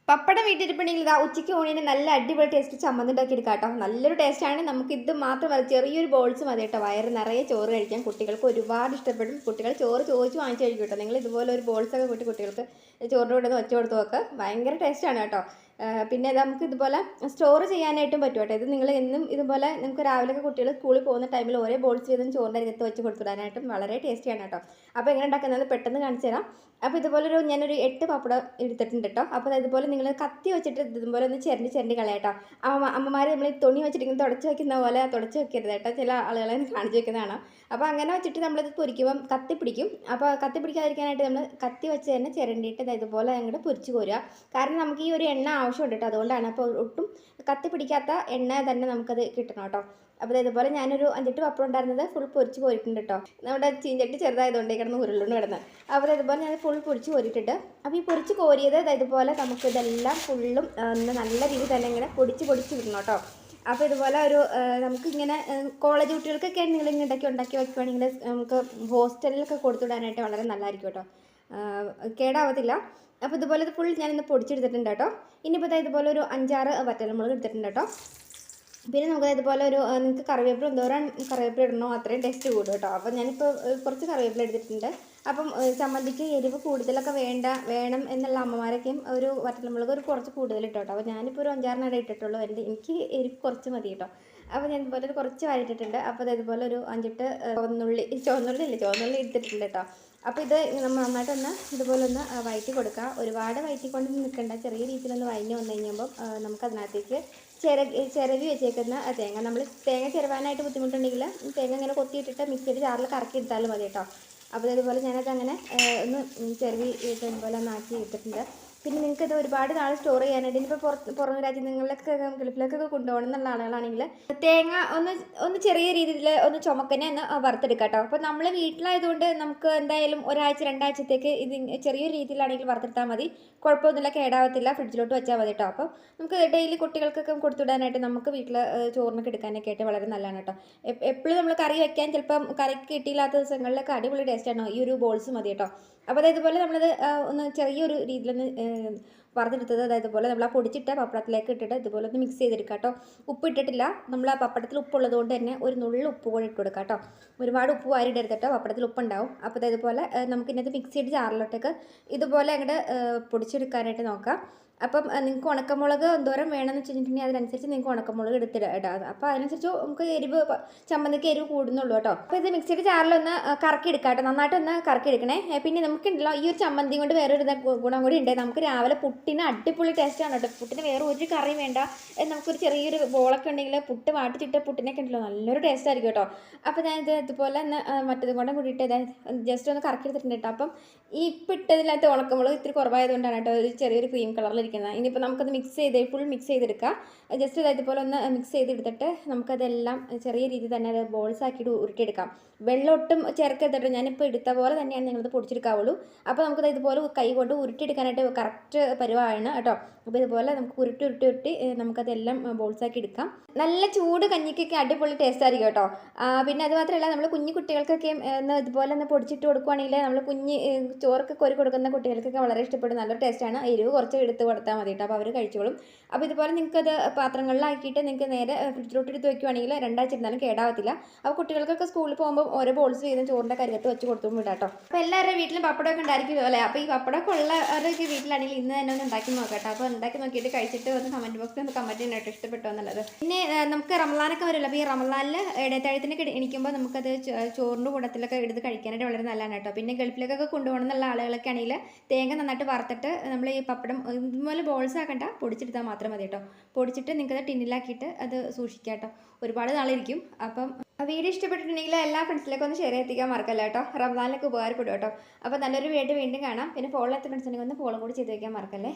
പപ്പടം വീട്ടിലിരിപ്പുണ്ടെങ്കിൽ ഇതാ ഉച്ചയ്ക്ക് ഊണിന് നല്ല അടിപൊളി ടേസ്റ്റ് ചമ്മന്തി ഉണ്ടാക്കി എടുക്കാം കേട്ടോ. നല്ലൊരു ടേസ്റ്റാണ്. നമുക്ക് ഇത് മാത്രം മതി, ചെറിയൊരു ബോൾസ് മതി കേട്ടോ. വയറ് നിറയെ ചോറ് കഴിക്കാൻ കുട്ടികൾക്ക് ഒരുപാട് ഇഷ്ടപ്പെടും. കുട്ടികൾ ചോറ് ചോദിച്ച് വാങ്ങിച്ച് കഴിക്കും കേട്ടോ. നിങ്ങൾ ഇതുപോലെ ഒരു ബോൾസൊക്കെ കൂട്ടി കുട്ടികൾക്ക് ചോറിൻ്റെ കൂടെ വെച്ച് കൊടുത്ത് നോക്ക്, ഭയങ്കര ടേസ്റ്റാണ് കേട്ടോ. പിന്നെ നമുക്ക് ഇതുപോലെ സ്റ്റോർ ചെയ്യാനായിട്ടും പറ്റും കേട്ടോ. ഇത് നിങ്ങൾ എന്നും ഇതുപോലെ നിങ്ങൾക്ക് രാവിലെയൊക്കെ കുട്ടികൾ സ്കൂളിൽ പോകുന്ന ടൈമിൽ ഓരോ ബോൾസ് ചെയ്തും ചോറിൻ്റെ അരികത്ത് വെച്ച് കൊടുത്തിടാനായിട്ടും വളരെ ടേസ്റ്റിയാണ് കേട്ടോ. അപ്പോൾ എങ്ങനെ ഉണ്ടാക്കുന്നത് പെട്ടെന്ന് കാണിച്ചു തരാം. അപ്പോൾ ഇതുപോലൊരു ഞാനൊരു 8 പപ്പടം എടുത്തിട്ടുണ്ട് കേട്ടോ. അപ്പോൾ ഇതുപോലെ നിങ്ങൾ കത്തി വെച്ചിട്ട് ഇതുപോലെ ഒന്ന് ചിരണ്ടി കളയാട്ടോ. അമ്മമാർ നമ്മൾ ഈ തുണി വെച്ചിട്ട് ഇങ്ങനെ തുടച്ച് വയ്ക്കുന്ന പോലെ തുടച്ച് വെക്കരുത് കേട്ടോ. ചില ആളുകളെ കാണിച്ച് വെക്കുന്നതാണ്. അപ്പോൾ അങ്ങനെ വെച്ചിട്ട് നമ്മളിത് പൊരിക്കുമ്പം കത്തി പിടിക്കും. അപ്പോൾ കത്തി പിടിക്കാതിരിക്കാനായിട്ട് നമ്മൾ കത്തി വെച്ച് തന്നെ ചിരണ്ടിയിട്ട് ഇതുപോലെ അങ്ങോട്ട് പൊരിച്ച് കോരുക. കാരണം നമുക്ക് ഈ ഒരു എണ്ണ ആവശ്യമുണ്ട് കേട്ടോ, അതുകൊണ്ടാണ്. അപ്പോൾ ഒട്ടും കത്തി പിടിക്കാത്ത എണ്ണ തന്നെ നമുക്കത് കിട്ടണം കേട്ടോ. അപ്പോൾ ഇതുപോലെ ഞാനൊരു 5-8 പപ്പടം ഉണ്ടായിരുന്നത് ഫുൾ പൊരിച്ച് കോരിയിട്ടുണ്ട് കേട്ടോ. നമ്മുടെ ചീഞ്ചട്ടി ചെറുതായതുകൊണ്ട് കിടന്ന് ഉരുളുണ്ട് കിടന്ന്. അപ്പോൾ ഇതുപോലെ ഞാൻ ഫുൾ പൊരിച്ച് കോരിയിട്ടുണ്ട്. അപ്പോൾ ഈ പൊരിച്ച് കോരിയത് ഇതുപോലെ നമുക്ക് ഇതെല്ലാം ഫുള്ളും നല്ല രീതിയിൽ തന്നെ ഇങ്ങനെ പൊടിച്ച് വിടണം കേട്ടോ. അപ്പോൾ ഇതുപോലെ ഒരു നമുക്കിങ്ങനെ കോളേജ് കുട്ടികൾക്കൊക്കെ നിങ്ങൾ ഉണ്ടാക്കി വയ്ക്കുവാണെങ്കിൽ നമുക്ക് ഹോസ്റ്റലിലൊക്കെ കൊടുത്തുവിടാനായിട്ട് വളരെ നല്ലതായിരിക്കും കേട്ടോ, കേടാവത്തില്ല. അപ്പോൾ ഇതുപോലെ ഇത് ഫുൾ ഞാനിന്ന് പൊടിച്ചെടുത്തിട്ടുണ്ട് കേട്ടോ. ഇനിയിപ്പോൾ ഇതുപോലെ ഒരു 5-6 വറ്റൽമുളക് എടുത്തിട്ടുണ്ട് കേട്ടോ. പിന്നെ നമുക്ക് ഇതുപോലെ ഒരു നിങ്ങൾക്ക് കറിവേപ്പില എന്തോരം കറിവേപ്പില ഇടണോ അത്രയും ടേസ്റ്റ് കൂടും കേട്ടോ. അപ്പോൾ ഞാനിപ്പോൾ കുറച്ച് കറിവേപ്പില എടുത്തിട്ടുണ്ട്. അപ്പം ചമ്മന്തിക്ക് എരിവ് കൂടുതലൊക്കെ വേണം എന്നുള്ള അമ്മമാരൊക്കെയും ഒരു വറ്റൽമുളക് ഒരു കുറച്ച് കൂടുതൽ ഇട്ടോ കേട്ടോ. അപ്പോൾ ഞാനിപ്പോൾ ഒരു 5-6 ഇട്ടിട്ടുള്ളൂ. എനിക്ക് എരിവ് കുറച്ച് മതി കേട്ടോ. അപ്പോൾ ഞാൻ ഇതുപോലെ ഒരു കുറച്ച് വാരിട്ടിട്ടുണ്ട്. അപ്പോൾ ഇതുപോലെ ഒരു 5-8 ചുവന്നുള്ളി എടുത്തിട്ടുണ്ട് കേട്ടോ. അപ്പോൾ ഇത് നമ്മൾ നന്നായിട്ടൊന്ന് ഇതുപോലെ ഒന്ന് വഴറ്റി കൊടുക്കുക. ഒരുപാട് വഴറ്റിക്കൊണ്ട് നിൽക്കേണ്ട, ചെറിയ രീതിയിലൊന്ന് വഴഞ്ഞ് വന്നു കഴിയുമ്പം നമുക്കതിനകത്തേക്ക് ചിരവി വെച്ചേക്കുന്ന തേങ്ങ, നമ്മൾ തേങ്ങ ചിരവാനായിട്ട് ബുദ്ധിമുട്ടുണ്ടെങ്കിൽ തേങ്ങ ഇങ്ങനെ കൊത്തിയിട്ടിട്ട് മിക്സിയുടെ ജാറിൽ കറക്കി എടുത്താലും മതി കേട്ടോ. അപ്പോൾ ഇതുപോലെ ഞാനത് അങ്ങനെ ഒന്ന് ചിരവി ഇതുപോലെ ഒന്ന് ആക്കി എടുത്തിട്ടുണ്ട്. പിന്നെ നിങ്ങൾക്കത് ഒരുപാട് നാൾ സ്റ്റോർ ചെയ്യാനായിട്ട് ഇനിയിപ്പോൾ പുറം രാജ്യങ്ങളിലൊക്കെ ഗൾഫിലേക്കൊക്കെ കൊണ്ടുപോകണം എന്നുള്ള ആളുകളാണെങ്കിൽ തേങ്ങ ഒന്ന് ചെറിയ രീതിയിൽ ഒന്ന് ചുമക്കനെ ഒന്ന് വറുത്തെടുക്കാം കേട്ടോ. അപ്പോൾ നമ്മൾ വീട്ടിലായതുകൊണ്ട് നമുക്ക് എന്തായാലും 1-2 ആഴ്ചത്തേക്ക് ഇത് ചെറിയൊരു രീതിയിലാണെങ്കിൽ വറുത്തെടുത്താൽ മതി, കുഴപ്പമൊന്നുമില്ല, കേടാവത്തില്ല, ഫ്രിഡ്ജിലോട്ട് വെച്ചാൽ മതി കേട്ടോ. അപ്പോൾ നമുക്ക് ഡെയിലി കുട്ടികൾക്കൊക്കെ കൊടുത്തുവിടാനായിട്ട് നമുക്ക് വീട്ടിൽ ചോറിനൊക്കെ എടുക്കാനൊക്കെ ആയിട്ട് വളരെ നല്ലതാണ് കേട്ടോ. എപ്പോഴും നമ്മൾ കറി വയ്ക്കാൻ ചിലപ്പം കറി കിട്ടിയില്ലാത്ത ദിവസങ്ങളിലൊക്കെ അടിപൊളി ടേസ്റ്റാണോ ഈ ഒരു ബോൾസ് മതി കേട്ടോ. അപ്പോൾ ഇതുപോലെ നമ്മളത് ഒന്ന് ചെറിയൊരു രീതിയിലൊന്ന് വറുത്തെടുത്തത് ഇതുപോലെ നമ്മൾ ആ പൊടിച്ചിട്ട പപ്പടത്തിലേക്ക് ഇട്ടിട്ട് ഇതുപോലെ ഒന്ന് മിക്സ് ചെയ്തെടുക്കുക കേട്ടോ. ഉപ്പ് ഇട്ടിട്ടില്ല, നമ്മൾ ആ പപ്പടത്തിൽ ഉപ്പുള്ളത് കൊണ്ട് തന്നെ ഒരു നുള്ളി ഉപ്പ് കൂടെ ഇട്ട് കൊടുക്കുക കേട്ടോ. ഒരുപാട് ഉപ്പ് വാരിയിട്ടെടുത്തിട്ട് പപ്പടത്തിൽ ഉപ്പുണ്ടാവും. അപ്പോൾ ഇതുപോലെ നമുക്ക് ഇതിനകത്ത് മിക്സിയുടെ ജാറിലോട്ടൊക്കെ ഇതുപോലെ അങ്ങോട്ട് പൊടിച്ചെടുക്കാനായിട്ട് നോക്കാം. അപ്പം നിങ്ങൾക്ക് ഉണക്കമുളക് എന്തോരം വേണമെന്ന് വെച്ചിട്ടുണ്ടെങ്കിൽ അതിനനുസരിച്ച് നിങ്ങൾക്ക് ഉണക്കമുളക് എടുത്തിടാം. അപ്പോൾ അതിനനുസരിച്ച് നമുക്ക് എരിവ് ചമ്മന്തിക്ക് എരിവ് കൂടുന്നുള്ളൂ കേട്ടോ. അപ്പോൾ ഇത് മിക്സിയുടെ ജാറിലൊന്ന് കറക്കി എടുക്കാം കേട്ടോ, നന്നായിട്ടൊന്ന് കറക്കി എടുക്കണേ. പിന്നെ നമുക്കുണ്ടല്ലോ ഈ ഒരു ചമ്മന്തി കൊണ്ട് വേറൊരു ഗുണം കൂടി ഉണ്ട്. നമുക്ക് രാവിലെ പുട്ടിന് അടിപൊളി ടേസ്റ്റാണ് കേട്ടോ. പുട്ടിന് വേറെ ഒരു കറി വേണ്ട, നമുക്കൊരു ചെറിയൊരു ബോളൊക്കെ ഉണ്ടെങ്കിൽ പുട്ട് വാട്ടിച്ചിട്ട് പുട്ടിനൊക്കെ ഉണ്ടല്ലോ നല്ലൊരു ടേസ്റ്റ് ആയിരിക്കും കേട്ടോ. അപ്പോൾ ഞാനിത് ഇതുപോലെ ഒന്ന് മറ്റേത് കൊണ്ടും കൂടിയിട്ട് ജസ്റ്റ് ഒന്ന് കറക്കി എടുത്തിട്ടുണ്ട് കേട്ടോ. അപ്പം ഈ ഇട്ടതിനകത്ത് ഉണക്കമുളക് ഇത്തിരി കുറവായതുകൊണ്ടാണ് കേട്ടോ ഒരു ചെറിയൊരു ക്രീം കളറിൽ. ഇനിയിപ്പോൾ നമുക്കത് ഫുൾ മിക്സ് ചെയ്തെടുക്കാം. ജസ്റ്റ് ഇതുപോലെ ഒന്ന് മിക്സ് ചെയ്തെടുത്തിട്ട് നമുക്കതെല്ലാം ചെറിയ രീതിയിൽ തന്നെ അത് ബോൾസ് ആക്കിയിട്ട് ഉരുട്ടിയെടുക്കാം. വെള്ളം ഒട്ടും ചേർക്കരുത്. ഞാനിപ്പോൾ എടുത്ത പോലെ തന്നെയാണ് നിങ്ങളത് പൊടിച്ചെടുക്കാവുള്ളൂ. അപ്പോൾ നമുക്കത് ഇതുപോലെ കൈ കൊണ്ട് ഉരുട്ടിയെടുക്കാനായിട്ട് കറക്റ്റ് പരുവാണ് കേട്ടോ. അപ്പോൾ ഇതുപോലെ നമുക്ക് ഉരുട്ടി നമുക്കതെല്ലാം ബോൾസ് ആക്കി എടുക്കാം. നല്ല ചൂട് കഞ്ഞിക്കൊക്കെ അടിപൊളി ടേസ്റ്റ് ആയിരിക്കും കേട്ടോ. പിന്നെ അത് മാത്രമല്ല നമ്മൾ കുഞ്ഞു കുട്ടികൾക്കൊക്കെ ഇതുപോലെ ഒന്ന് പൊടിച്ചിട്ട് കൊടുക്കുവാണെങ്കിൽ നമ്മൾ ചോറൊക്കെ കോരി കൊടുക്കുന്ന കുട്ടികൾക്കൊക്കെ വളരെ ഇഷ്ടപ്പെടും. നല്ലൊരു ടേസ്റ്റാണ്. എരിവ് കുറച്ച് എടുത്ത് കൊടുത്താൽ മതി കേട്ടോ, അപ്പോൾ അവർ കഴിച്ചോളും. അപ്പോൾ ഇതുപോലെ നിങ്ങൾക്കത് പാത്രങ്ങളിലാക്കിയിട്ട് നിങ്ങൾക്ക് നേരെ ഫ്രിഡ്ജിലോട്ട് എടുത്ത് വയ്ക്കുവാണെങ്കിൽ 2 ആഴ്ച ഇരുന്നാലും കേടാവത്തില്ല. അപ്പോൾ കുട്ടികൾക്കൊക്കെ സ്കൂളിൽ പോകുമ്പോൾ ഓരോ ബോൾസ് ചെയ്ത് ചോറിൻ്റെ കരികത്ത് വെച്ച് കൊടുത്തും വിടാം കേട്ടോ. അപ്പോൾ എല്ലാവരുടെ വീട്ടിലും പപ്പടമൊക്കെ ഉണ്ടായിരിക്കും അല്ലേ. അപ്പോൾ ഈ പപ്പടമൊക്കെ ഉള്ളവരൊക്കെ വീട്ടിലാണെങ്കിൽ ഇന്ന് തന്നെ ഒന്ന് ഉണ്ടാക്കി നോക്കാം കേട്ടോ. അപ്പോൾ ഉണ്ടാക്കി നോക്കിയിട്ട് കഴിച്ചിട്ട് ഒന്ന് കമൻറ്റ് ബോക്സിൽ ഒന്ന് കമൻറ്റ് ചെയ്യാനായിട്ട് ഇഷ്ടപ്പെട്ടോ എന്നുള്ളത്. പിന്നെ നമുക്ക് റമളാനൊക്കെ വരുമല്ലോ. അപ്പോൾ ഈ റമളാനിൽ ഇടയത്താഴത്തിനൊക്കെ എണിക്കുമ്പോൾ നമുക്കത് ചോറിൻ്റെ കൂടത്തിലൊക്കെ എടുത്ത് കഴിക്കാനായിട്ട് വളരെ നല്ലതാണ് കേട്ടോ. പിന്നെ ഗൾഫിലേക്കൊക്കെ കൊണ്ടുപോകണം എന്നുള്ള ആളുകളൊക്കെ ആണെങ്കിൽ തേങ്ങ നന്നായിട്ട് വറുത്തിട്ട് നമ്മൾ ഈ പപ്പടം ഇതുപോലെ ബോൾസ് ആക്കണ്ട, പൊടിച്ചെടുത്താൽ മാത്രം മതി കേട്ടോ. പൊടിച്ചിട്ട് നിങ്ങൾക്കത് ടിന്നിലാക്കിയിട്ട് അത് സൂക്ഷിക്കാം കേട്ടോ, ഒരുപാട് നാളിരിക്കും. അപ്പം വീഡിയോ ഇഷ്ടപ്പെട്ടിട്ടുണ്ടെങ്കിൽ എല്ലാ ഫ്രണ്ട്സിലേക്കും ഒന്ന് ഷെയർ എത്തിക്കാൻ മറക്കല്ല കേട്ടോ. റമളാനിലൊക്കെ ഉപകാരപ്പെടും കേട്ടോ. അപ്പോൾ നല്ലൊരു വീഡിയോ വീണ്ടും കാണാം. പിന്നെ ഫോളോ എത്ര ഫ്രണ്ട്സ് ഉണ്ടെങ്കിൽ ഒന്ന് ഫോളോ കൂടി ചെയ്ത് വയ്ക്കാൻ മറക്കല്ലേ.